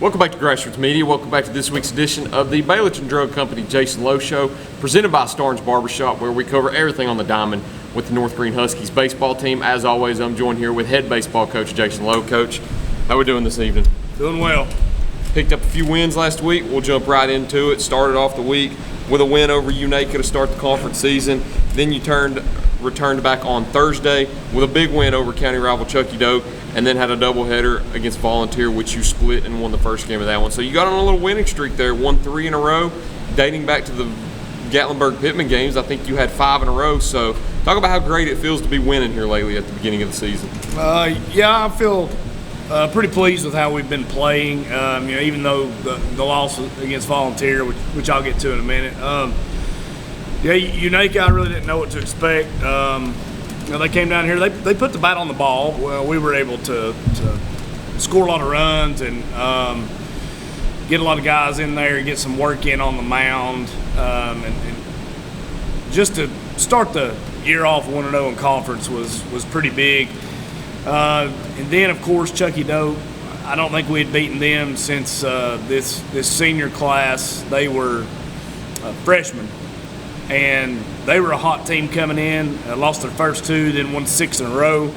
Welcome back to Grassroots Media. Welcome back to this week's edition of the Baileyton Drug Company Jason Lowe Show, presented by Starne's Barber Shop, where we cover everything on the diamond with the North Green Huskies baseball team. As always, I'm joined here with head baseball coach Jason Lowe. Coach, how we doing this evening? Doing well. Picked up a few wins last week. We'll jump right into it. Started off the week with a win over Unaka to start the conference season. Then you returned back on Thursday with a big win over county rival Chucky Doak, and then had a doubleheader against Volunteer, which you split and won the first game of that one. So you got on a little winning streak there, won 3 in a row, dating back to the Gatlinburg-Pittman games. I think you had 5 in a row. So talk about how great it feels to be winning here lately at the beginning of the season. Yeah, I feel pretty pleased with how we've been playing. Even though the loss against Volunteer, which I'll get to in a minute. Unaka, I really didn't know what to expect. They came down here. They put the bat on the ball. Well, we were able to score a lot of runs and get a lot of guys in there, get some work in on the mound, and just to start the year off 1-0 in conference was pretty big. And then, of course, Chucky Doak. I don't think we had beaten them since this senior class. They were freshmen, and they were a hot team coming in. Lost their first 2, then won 6 in a row.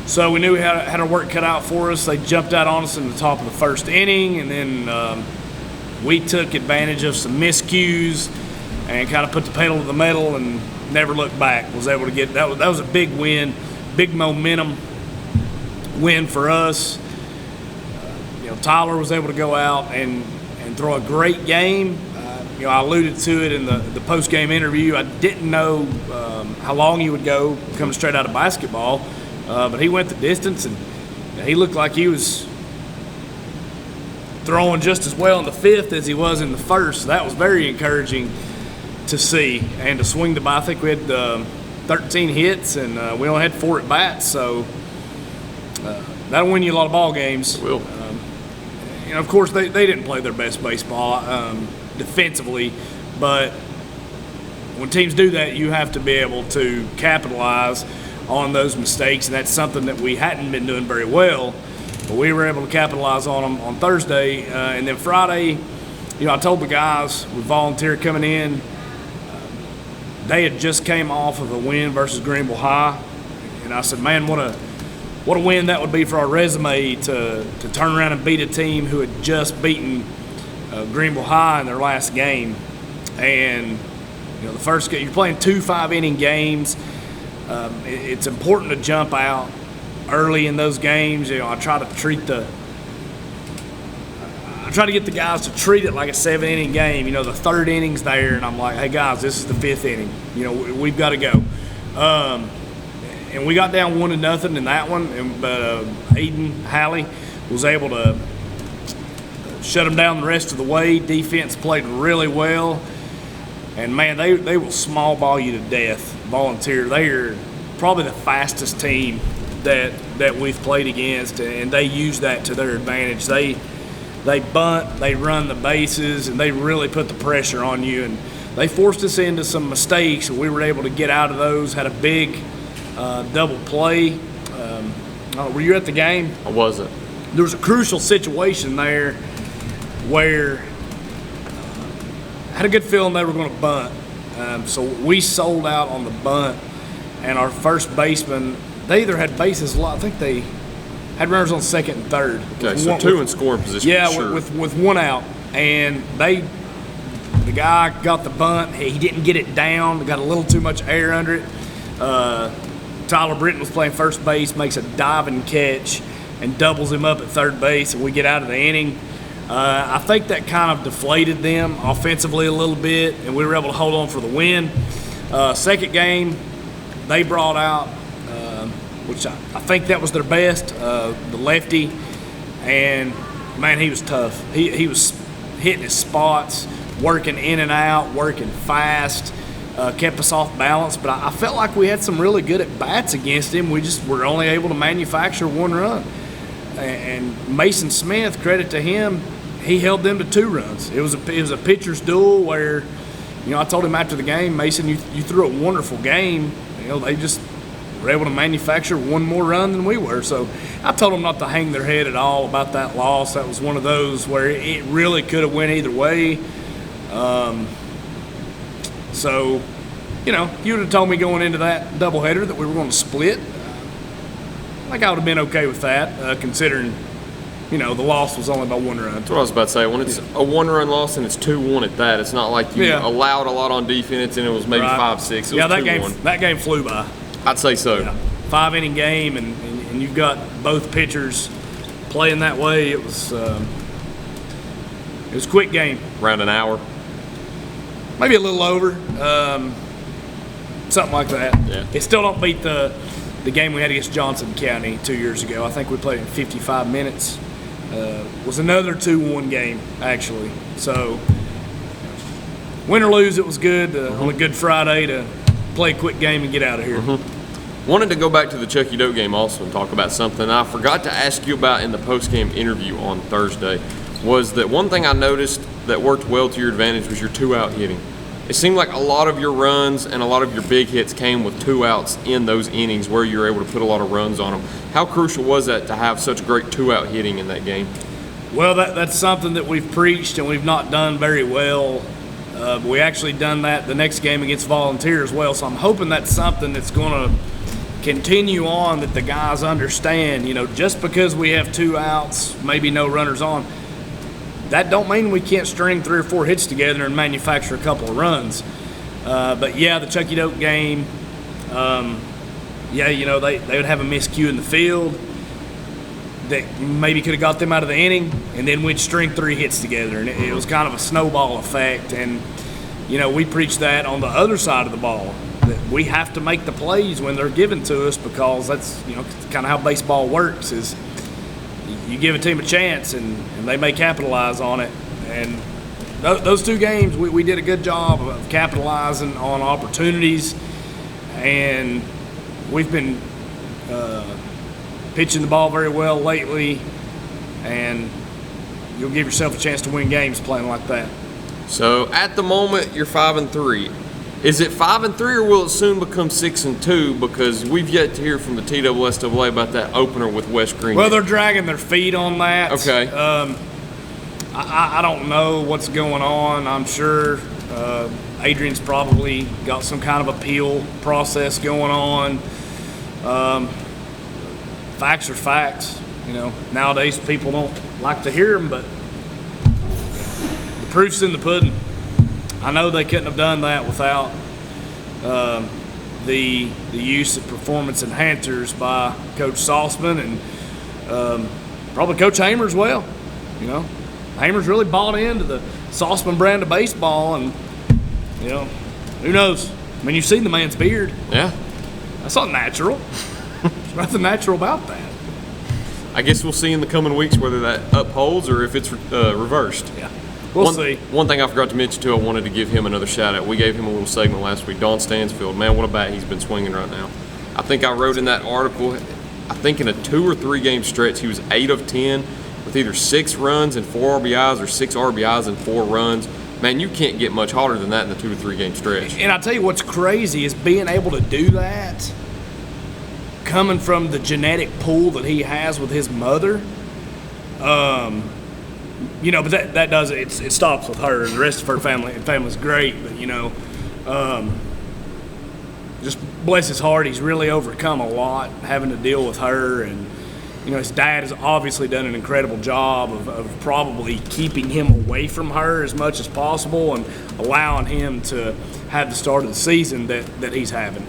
So we knew we had our work cut out for us. They jumped out on us in the top of the first inning, and then we took advantage of some miscues and kind of put the pedal to the metal and never looked back. Was able to get that was a big win, big momentum win for us. Tyler was able to go out and throw a great game. I alluded to it in the post-game interview. I didn't know how long he would go coming straight out of basketball, but he went the distance, and he looked like he was throwing just as well in the 5th as he was in the 1st. So that was very encouraging to see, and to swing the bat. I think we had 13 hits, and we only had 4 at bats, so that'll win you a lot of ball games. It will. Of course, they didn't play their best baseball defensively, but when teams do that, you have to be able to capitalize on those mistakes, and that's something that we hadn't been doing very well, but we were able to capitalize on them on Thursday. And then Friday, I told the guys with Volunteer coming in, they had just came off of a win versus Greenville High, and I said, man, what a win that would be for our resume to turn around and beat a team who had just beaten Greenville High in their last game. And the first game, you're playing 2 5-inning games. It's important to jump out early in those games. I try to get the guys to treat it like a 7-inning game. The 3rd inning's there, and I'm like, hey guys, this is the 5th inning. We've got to go. And we got down 1-0 in that one, but Aiden Halley was able to shut them down the rest of the way. Defense played really well, and man, they will small ball you to death. Volunteer, they are probably the fastest team that we've played against, and they use that to their advantage. They bunt, they run the bases, and they really put the pressure on you, and they forced us into some mistakes, and we were able to get out of those. Had a big double play. Were you at the game? I wasn't. There was a crucial situation there where I had a good feeling they were going to bunt. So we sold out on the bunt, and our first baseman, they either had bases a lot. I think they had runners on 2nd and 3rd. Okay, so 2 in scoring position. Yeah, sure. with 1 out, and the guy got the bunt. He didn't get it down. Got a little too much air under it. Tyler Britton was playing first base, makes a diving catch, and doubles him up at 3rd base, and we get out of the inning. I think that kind of deflated them offensively a little bit, and we were able to hold on for the win. Second game, they brought out, which I think that was their best, the lefty, and man, he was tough. He was hitting his spots, working in and out, working fast. Kept us off balance, but I felt like we had some really good at-bats against him. We just were only able to manufacture 1 run. And Mason Smith, credit to him, he held them to 2 runs. It was a pitcher's duel where, I told him after the game, Mason, you threw a wonderful game. They were able to manufacture one more run than we were. So I told them not to hang their head at all about that loss. That was one of those where it really could have went either way. So, you know, if you would have told me going into that doubleheader that we were going to split, I think I would have been okay with that, considering, you know, the loss was only by 1 run. That's what I was about to say. When it's a 1-run loss and it's 2-1 at that, it's not like you allowed a lot on defense and it was maybe 5-6. It was 2-1. That game flew by. I'd say so. Yeah. 5-inning game, and you've got both pitchers playing that way. It was a quick game. Around an hour. Maybe a little over. Something like that. Yeah. It still don't beat the game we had against Johnson County 2 years ago. I think we played in 55 minutes. Was another 2-1 game, actually. So, win or lose, it was good on a Good Friday to play a quick game and get out of here. Wanted to go back to the Chucky Doak game also and talk about something I forgot to ask you about in the post-game interview on Thursday. Was that one thing I noticed that worked well to your advantage was your 2-out hitting. It seemed like a lot of your runs and a lot of your big hits came with 2 outs in those innings where you were able to put a lot of runs on them. How crucial was that to have such great 2-out hitting in that game? Well, that's something that we've preached and we've not done very well. We actually done that the next game against Volunteer as well, so I'm hoping that's something that's going to continue on, that the guys understand. You know, just because we have 2 outs, maybe no runners on, that don't mean we can't string 3 or 4 hits together and manufacture a couple of runs. But yeah, the Chucky Doak game, you know, they would have a miscue in the field that maybe could have got them out of the inning, and then we'd string 3 hits together, and it was kind of a snowball effect. And you know, we preach that on the other side of the ball, that we have to make the plays when they're given to us, because that's, you know, kind of how baseball works. Is you give a team a chance and they may capitalize on it. And those 2 games, we did a good job of capitalizing on opportunities, and we've been pitching the ball very well lately, and you'll give yourself a chance to win games playing like that. So at the moment, you're 5-3. Is it 5-3 or will it soon become 6-2? Because we've yet to hear from the TSSAA about that opener with West Green. Well, they're dragging their feet on that. Okay. I don't know what's going on. I'm sure Adrian's probably got some kind of appeal process going on. Facts are facts. You know, nowadays people don't like to hear them, but the proof's in the pudding. I know they couldn't have done that without the use of performance enhancers by Coach Sauceman and probably Coach Hamer as well. You know, Hamer's really bought into the Sauceman brand of baseball, and you know, who knows? I mean, you've seen the man's beard. Yeah, that's not natural. There's nothing natural about that. I guess we'll see in the coming weeks whether that upholds or if it's reversed. Yeah. We'll see. One thing I forgot to mention, too, I wanted to give him another shout-out. We gave him a little segment last week. Don Stansfield, man, what a bat he's been swinging right now. I think I wrote in that article, I think in a 2 or 3 game stretch, he was 8 of 10 with either 6 runs and 4 RBIs or 6 RBIs and 4 runs. Man, you can't get much hotter than that in the 2 to 3 game stretch. And I tell you what's crazy is being able to do that, coming from the genetic pool that he has with his mother. You know, but that does it. It stops with her. The rest of her family's great, but you know, just bless his heart, he's really overcome a lot having to deal with her, and you know, his dad has obviously done an incredible job of probably keeping him away from her as much as possible and allowing him to have the start of the season that he's having.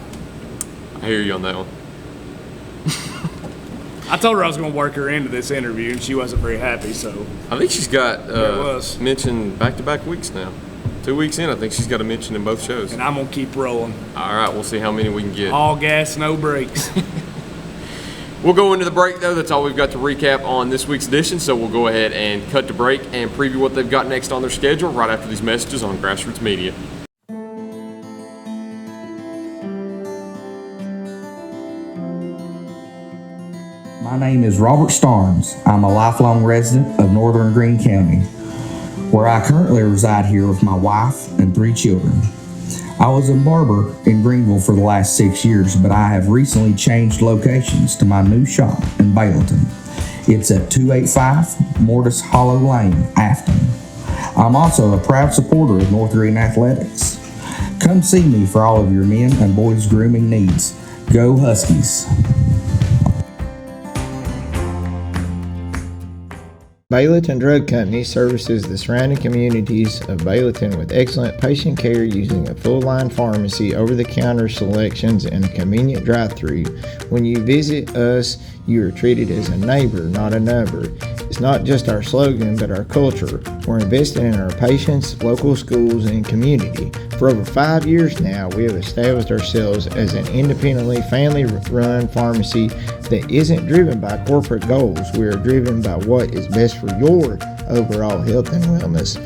I hear you on that one. I told her I was going to work her into this interview, and she wasn't very happy. So I think she's got mentioned back-to-back weeks now. 2 weeks in, I think she's got a mention in both shows. And I'm going to keep rolling. All right, we'll see how many we can get. All gas, no brakes. We'll go into the break, though. That's all we've got to recap on this week's edition. So we'll go ahead and cut to break and preview what they've got next on their schedule right after these messages on Grassroots Media. My name is Robert Starnes. I'm a lifelong resident of Northern Greene County, where I currently reside here with my wife and 3 children. I was a barber in Greenville for the last 6 years, but I have recently changed locations to my new shop in Baileyton. It's at 285 Mortis Hollow Lane, Afton. I'm also a proud supporter of North Green Athletics. Come see me for all of your men and boys grooming needs. Go Huskies! Baileyton Drug Company services the surrounding communities of Baileyton with excellent patient care using a full-line pharmacy, over-the-counter selections, and a convenient drive-thru. When you visit us, you are treated as a neighbor, not a number. It's not just our slogan, but our culture. We're investing in our patients, local schools, and community. For over 5 years now, we have established ourselves as an independently family-run pharmacy that isn't driven by corporate goals. We are driven by what is best for your overall health and wellness.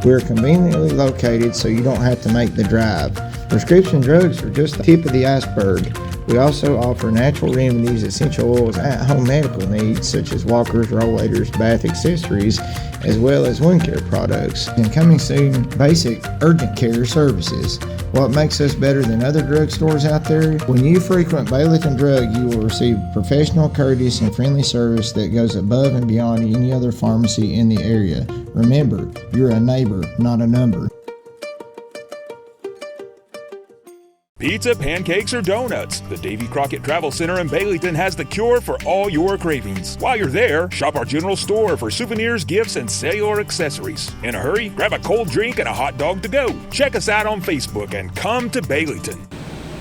We're conveniently located so you don't have to make the drive. Prescription drugs are just the tip of the iceberg. We also offer natural remedies, essential oils, at-home medical needs such as walkers, rollators, bath accessories, as well as wound care products. And coming soon, basic urgent care services. What makes us better than other drugstores out there? When you frequent Baileyton Drug, you will receive professional, courteous, and friendly service that goes above and beyond any other pharmacy in the area. Remember, you're a neighbor, not a number. Pizza, pancakes, or donuts? The Davy Crockett Travel Center in Baileyton has the cure for all your cravings. While you're there, shop our general store for souvenirs, gifts, and cellular accessories. In a hurry, grab a cold drink and a hot dog to go. Check us out on Facebook and come to Baileyton.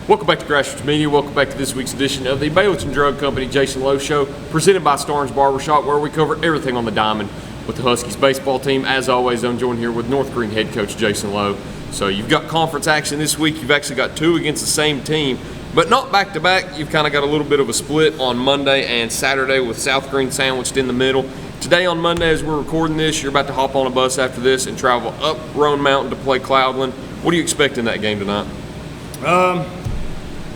Welcome back to Grassroots Media. Welcome back to this week's edition of the Baileyton Drug Company Jason Lowe Show, presented by Starne's Barbershop, where we cover everything on the diamond with the Huskies baseball team. As always, I'm joined here with North Green head coach Jason Lowe. So you've got conference action this week. You've actually got two against the same team, but not back-to-back. You've kind of got a little bit of a split on Monday and Saturday with South Green sandwiched in the middle. Today on Monday, as we're recording this, you're about to hop on a bus after this and travel up Roan Mountain to play Cloudland. What do you expect in that game tonight?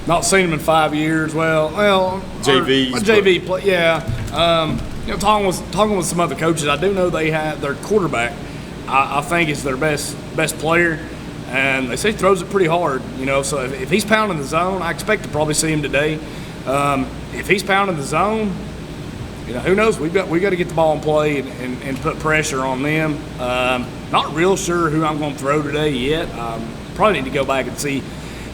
Not seen them in 5 years. Well, JV play, yeah. Talking with some other coaches, I do know they have their quarterback. I think is their best player, and they say he throws it pretty hard. So if he's pounding the zone, I expect to probably see him today. If he's pounding the zone, who knows? We got to get the ball in play and put pressure on them. Not real sure who I'm going to throw today yet. Probably need to go back and see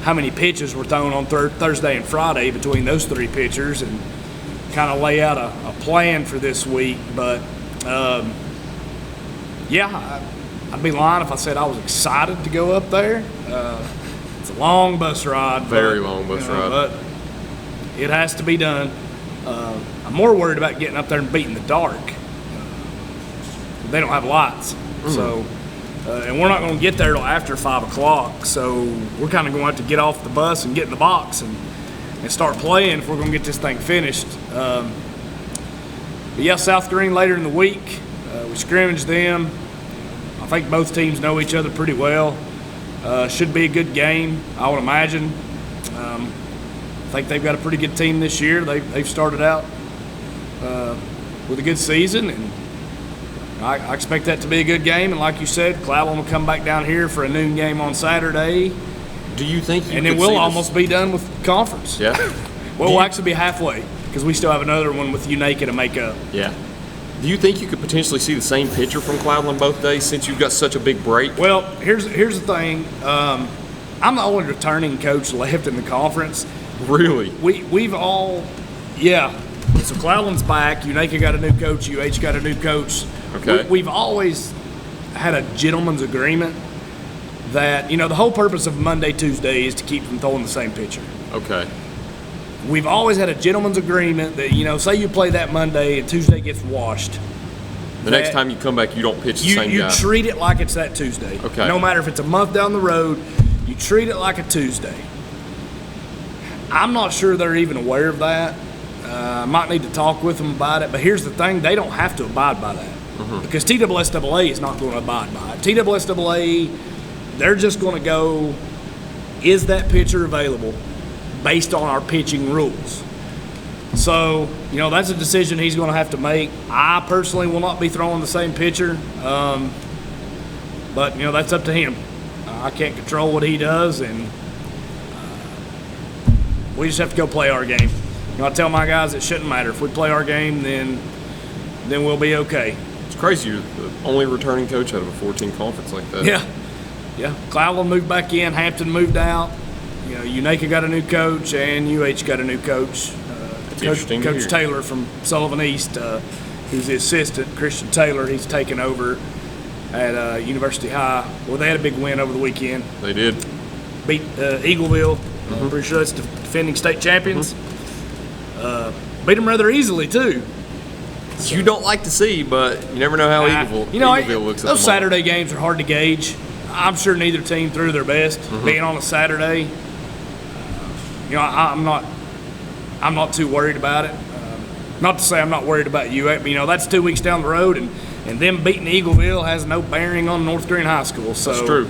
how many pitches were thrown on Thursday and Friday between those three pitchers and kind of lay out a plan for this week. But, I'd be lying if I said I was excited to go up there. It's a long bus ride. Very long bus ride. But it has to be done. I'm more worried about getting up there and beating the dark. They don't have lights. So, and we're not going to get there till after 5 o'clock. So we're kind of going to have to get off the bus and get in the box and start playing if we're going to get this thing finished. But yeah, South Green later in the week. We scrimmaged them. I think both teams know each other pretty well. Should be a good game, I would imagine. I think they've got a pretty good team this year. They've started out with a good season, and I expect that to be a good game. And like you said, Cloudland will come back down here for a noon game on Saturday. Do you think and then we'll almost be done with conference. Yeah. Well, we'll actually be halfway because we still have another one with Unaka to make up. Yeah. Do you think you could potentially see the same pitcher from Cloudland both days since you've got such a big break? Well, here's the thing. I'm the only returning coach left in the conference. Really? We've all, yeah. So Cloudland's back. Unaka got a new coach. UH got a new coach. Okay. We've always had a gentleman's agreement that, the whole purpose of Monday, Tuesday is to keep from throwing the same pitcher. Okay. We've always had a gentleman's agreement that, say you play that Monday and Tuesday gets washed. The next time you come back, you don't pitch the same guy. You treat it like it's that Tuesday. Okay. No matter if it's a month down the road, you treat it like a Tuesday. I'm not sure they're even aware of that. I might need to talk with them about it, but here's the thing. They don't have to abide by that because TSSAA is not going to abide by it. TSSAA, they're just going to go, is that pitcher available based on our pitching rules? So, that's a decision he's going to have to make. I personally will not be throwing the same pitcher, but, that's up to him. I can't control what he does, and we just have to go play our game. I tell my guys it shouldn't matter. If we play our game, then we'll be okay. It's crazy. You're the only returning coach out of a 14 conference like that. Yeah. Cloudland moved back in. Hampton moved out. Unaka got a new coach, and UH got a new coach. Coach Taylor from Sullivan East, who's the assistant, Christian Taylor. He's taken over at University High. Well, they had a big win over the weekend. They did. Beat Eagleville. I'm pretty sure that's defending state champions. Beat them rather easily, too. You don't like to see, but you never know how Eagleville looks at those Saturday games are hard to gauge. I'm sure neither team threw their best. Being on a Saturday, I'm not too worried about it. Not to say I'm not worried about you. That's 2 weeks down the road, and them beating Eagleville has no bearing on North Green High School. So, that's true.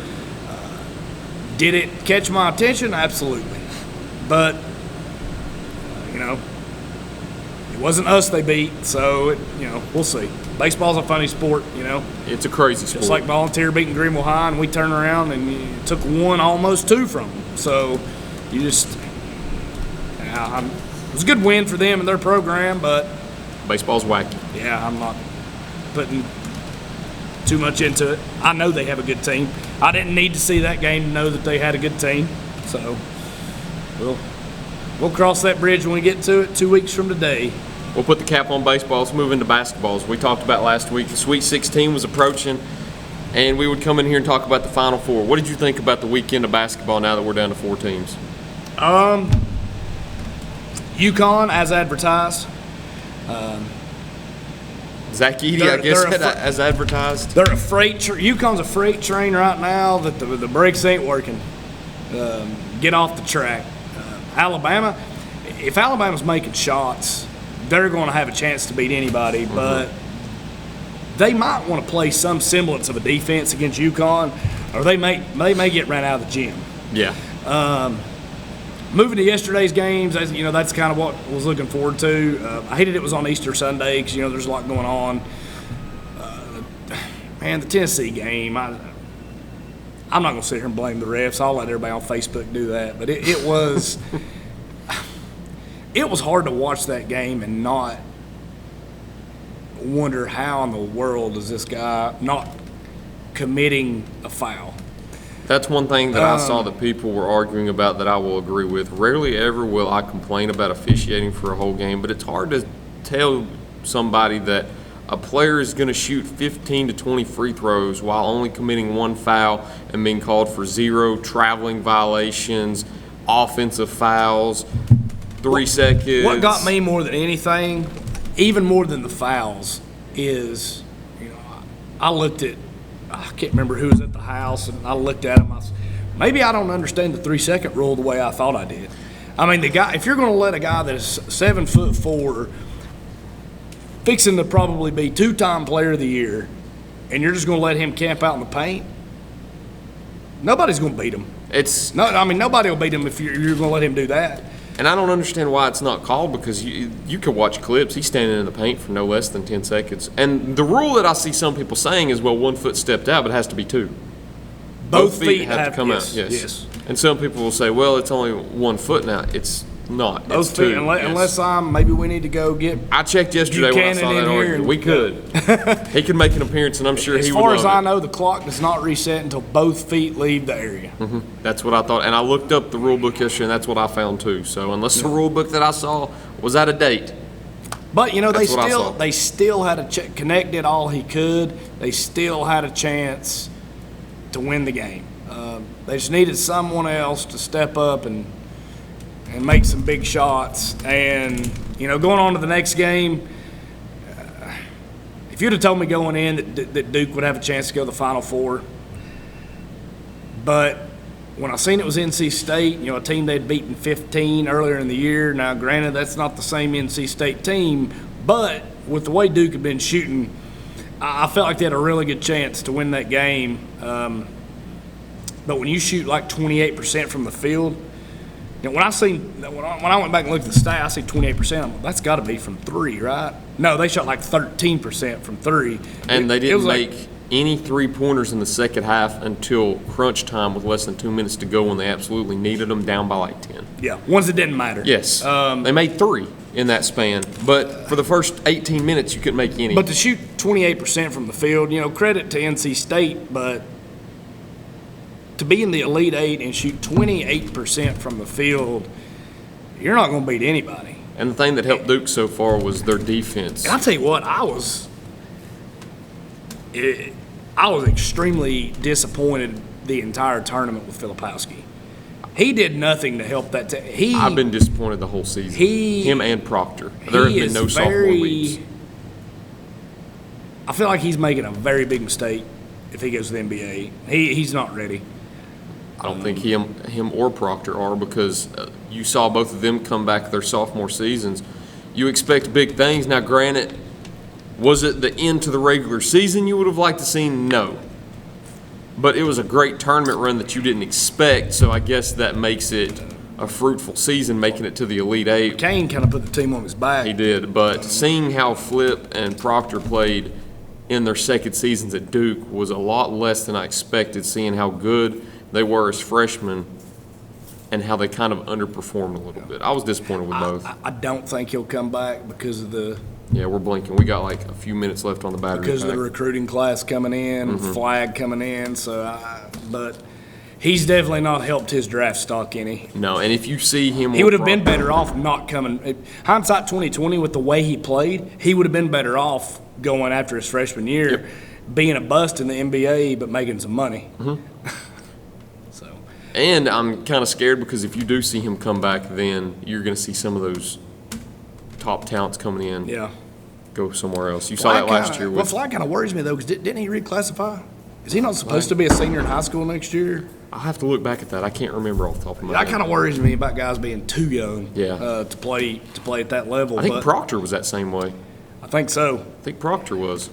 Did it catch my attention? Absolutely. But, it wasn't us they beat, so, we'll see. Baseball's a funny sport, It's a crazy sport. Just like Volunteer beating Greenville High, and we turn around and you took one, almost two from them. So, you just, it was a good win for them and their program, but baseball's wacky. Yeah, I'm not putting too much into it. I know they have a good team. I didn't need to see that game to know that they had a good team. So, we'll cross that bridge when we get to it 2 weeks from today. We'll put the cap on baseball. Let's move into basketball. As we talked about last week, the Sweet 16 was approaching, and we would come in here and talk about the Final Four. What did you think about the weekend of basketball now that we're down to 4 teams? UConn, as advertised. Zach Edey, I guess, as advertised. They're a UConn's a freight train right now that the brakes ain't working. Get off the track. Alabama, if Alabama's making shots, they're going to have a chance to beat anybody, but they might want to play some semblance of a defense against UConn, or they may get ran out of the gym. Yeah. Moving to yesterday's games, that's kind of what I was looking forward to. I hated it was on Easter Sunday because, there's a lot going on. Man, the Tennessee game, I'm not going to sit here and blame the refs. I'll let everybody on Facebook do that. But it was it was hard to watch that game and not wonder how in the world is this guy not committing a foul. That's one thing that I saw that people were arguing about that I will agree with. Rarely ever will I complain about officiating for a whole game, but it's hard to tell somebody that a player is going to shoot 15 to 20 free throws while only committing one foul and being called for 0 traveling violations, offensive fouls, 3 seconds. What got me more than anything, even more than the fouls, is, I looked at, I can't remember who was at the house, and I looked at him. Maybe I don't understand the 3-second rule the way I thought I did. I mean, the guy, if you're going to let a guy that is 7'4", fixing to probably be 2-time player of the year, and you're just going to let him camp out in the paint, nobody's going to beat him. Nobody will beat him if you're going to let him do that. And I don't understand why it's not called, because you can watch clips. He's standing in the paint for no less than 10 seconds. And the rule that I see some people saying is, well, 1 foot stepped out, but it has to be 2. Both feet have to come out. Yes. And some people will say, well, it's only 1 foot now. It's not. Both it's feet, 2. unless maybe we need to go get. I checked yesterday when I saw that argument. We could. He could make an appearance, and I'm sure he would love it. As far as I know, the clock does not reset until both feet leave the area. Mm-hmm. That's what I thought. And I looked up the rule book yesterday, and that's what I found too. So unless the rule book that I saw was out of date. But, they still had a Connect did all he could. They still had a chance to win the game. They just needed someone else to step up and make some big shots. And, going on to the next game, if you'd have told me going in that Duke would have a chance to go to the Final Four, but when I seen it was NC State, a team they'd beaten 15 earlier in the year. Now, granted, that's not the same NC State team, but with the way Duke had been shooting, I felt like they had a really good chance to win that game. But when you shoot like 28% from the field, when I went back and looked at the stat, I see 28%. That's got to be from 3, right? No, they shot like 13% from 3. And they didn't make any three-pointers in the second half until crunch time with less than 2 minutes to go when they absolutely needed them, down by like 10. Yeah, ones that didn't matter. Yes. They made 3 in that span, but for the first 18 minutes, you couldn't make any. But to shoot 28% from the field, credit to NC State, but to be in the Elite Eight and shoot 28% from the field, you're not going to beat anybody. And the thing that helped Duke so far was their defense. And I'll tell you what, I was extremely disappointed the entire tournament with Filipowski. He did nothing to help that team. I've been disappointed the whole season. Him and Proctor. There have been no sophomore leads. I feel like he's making a very big mistake if he goes to the NBA. He's not ready. I don't think him or Proctor are, because you saw both of them come back their sophomore seasons. You expect big things. Now, granted, was it the end to the regular season you would have liked to see? No. But it was a great tournament run that you didn't expect, so I guess that makes it a fruitful season, making it to the Elite Eight. Kane kind of put the team on his back. He did, but seeing how Flip and Proctor played in their second seasons at Duke was a lot less than I expected, seeing how good they were as freshmen and how they kind of underperformed a little bit. I was disappointed with both. I don't think he'll come back because of the Yeah, we're blinking. We got like a few minutes left on the battery because pack. of the recruiting class coming in, flag coming in. But he's definitely not helped his draft stock any. No, and if you see him, He would have been better off not coming. Hindsight 2020, with the way he played, he would have been better off going after his freshman year, being a bust in the NBA but making some money. And I'm kind of scared because if you do see him come back, then you're going to see some of those top talents coming in. Yeah. Go somewhere else. You saw that last year. Well, Flag kind of worries me though, because didn't he reclassify? Is he not supposed to be a senior in high school next year? I'll have to look back at that. I can't remember off the top of my head. That kind of worries me about guys being too young. to play at that level. I think Proctor was that same way. I think so. I think Proctor was.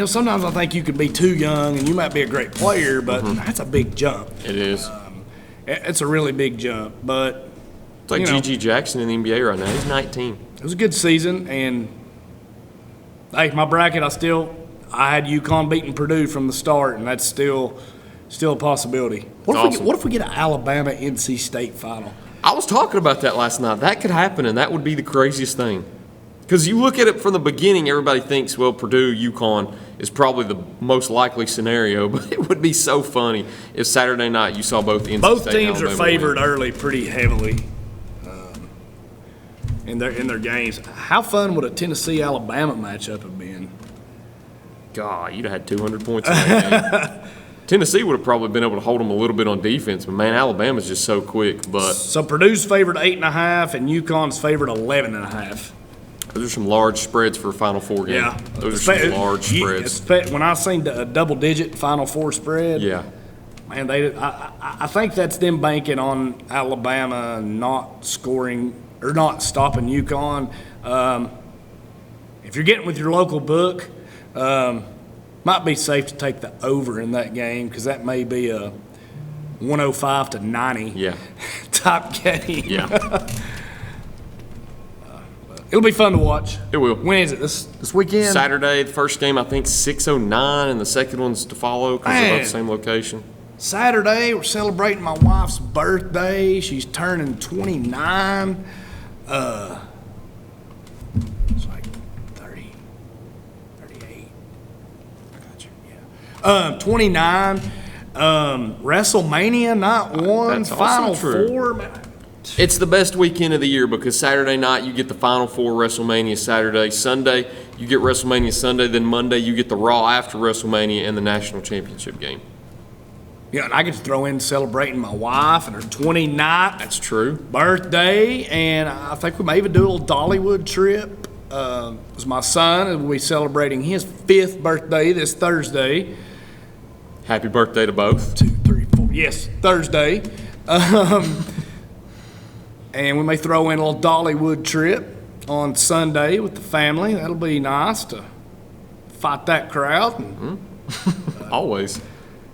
Sometimes I think you could be too young and you might be a great player, but that's a big jump. It is. It's a really big jump, but It's like G.G. Jackson in the NBA right now. He's 19. It was a good season, and hey, my bracket, I had UConn beating Purdue from the start, and that's still a possibility. What if we get an Alabama NC State final? I was talking about that last night. That could happen, and that would be the craziest thing. Because you look at it from the beginning, everybody thinks, well, Purdue, UConn is probably the most likely scenario, but it would be so funny if Saturday night you saw both NC Both State teams and are Alabama favored win. early pretty heavily in their games. How fun would a Tennessee-Alabama matchup have been? God, you'd have had 200 points in that game. Tennessee would have probably been able to hold them a little bit on defense, but, man, Alabama's just so quick. But So Purdue's favored 8.5 and UConn's favored 11.5. those are some large spreads for a Final Four game. Yeah. Those are some large spreads. When I seen a double-digit Final Four spread, Yeah. man, I think that's them banking on Alabama not scoring or not stopping UConn. If you're getting with your local book, might be safe to take the over in that game because that may be a 105 to 90 type game. Yeah. It'll be fun to watch. It will. When is it? This weekend? Saturday, the first game, I think 6:09, and the second one's to follow because they're both the same location. Saturday, we're celebrating my wife's birthday. She's turning 29. It's like 30, 38. I got you, yeah. 29. WrestleMania Night 1, That's also Final true. Four. Man. It's the best weekend of the year because Saturday night you get the Final Four WrestleMania Saturday. Sunday you get WrestleMania Sunday. Then Monday you get the Raw after WrestleMania and the National Championship game. Yeah, and I get to throw in celebrating my wife and her 29th That's true. birthday, and I think we may even do a little Dollywood trip. It's my son, and we'll be celebrating his 5th birthday this Thursday. Happy birthday to both. 2, 3, 4. Yes, Thursday. And we may throw in a little Dollywood trip on Sunday with the family. That'll be nice to fight that crowd. And, Always.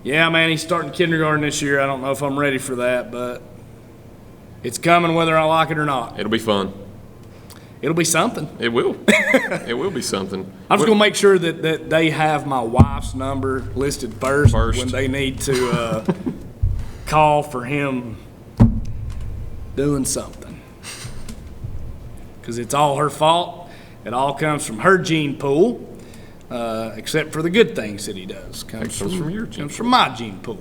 yeah, man, he's starting kindergarten this year. I don't know if I'm ready for that, but it's coming whether I like it or not. It'll be fun. it'll be something. It will. It will be something. I'm just going to make sure that they have my wife's number listed first. When they need to call for him doing something. Because it's all her fault. It all comes from her gene pool, except for the good things that he does. Comes from your gene pool. From my gene pool.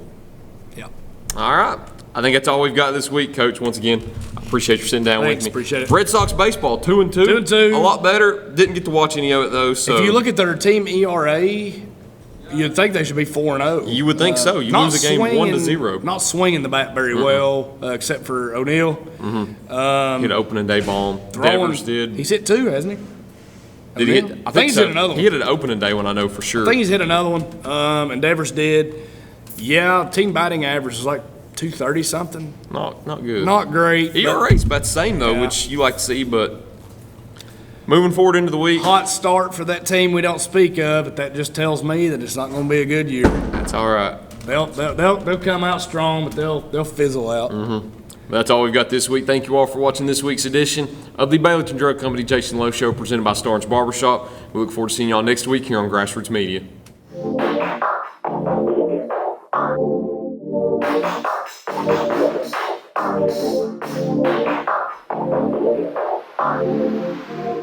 Yeah. All right. I think that's all we've got this week, Coach. Once again, I appreciate you sitting down with me. Appreciate it. Red Sox baseball, 2-2. 2-2. A lot better. Didn't get to watch any of it, though. So if you look at their team ERA, you'd think they should be 4-0. You would think so. You lose a game 1-0. Not swinging the bat very well, except for O'Neal. Mm-hmm. Hit an opening day bomb. Devers did. He's hit 2, hasn't he? Did he hit? I think he's hit another one. He hit an opening day one, I know for sure. I think he's hit another one. And Devers did. Yeah, team batting average is like 230 something. Not good. Not great. ERA's about the same though, which you like to see, but moving forward into the week. Hot start for that team we don't speak of, but that just tells me that it's not going to be a good year. That's all right. They'll come out strong, but they'll fizzle out. Mm-hmm. That's all we've got this week. Thank you all for watching this week's edition of the Baileyton Drug Company Jason Lowe Show, presented by Starne's Barbershop. We look forward to seeing y'all next week here on Grassroots Media. Thank you.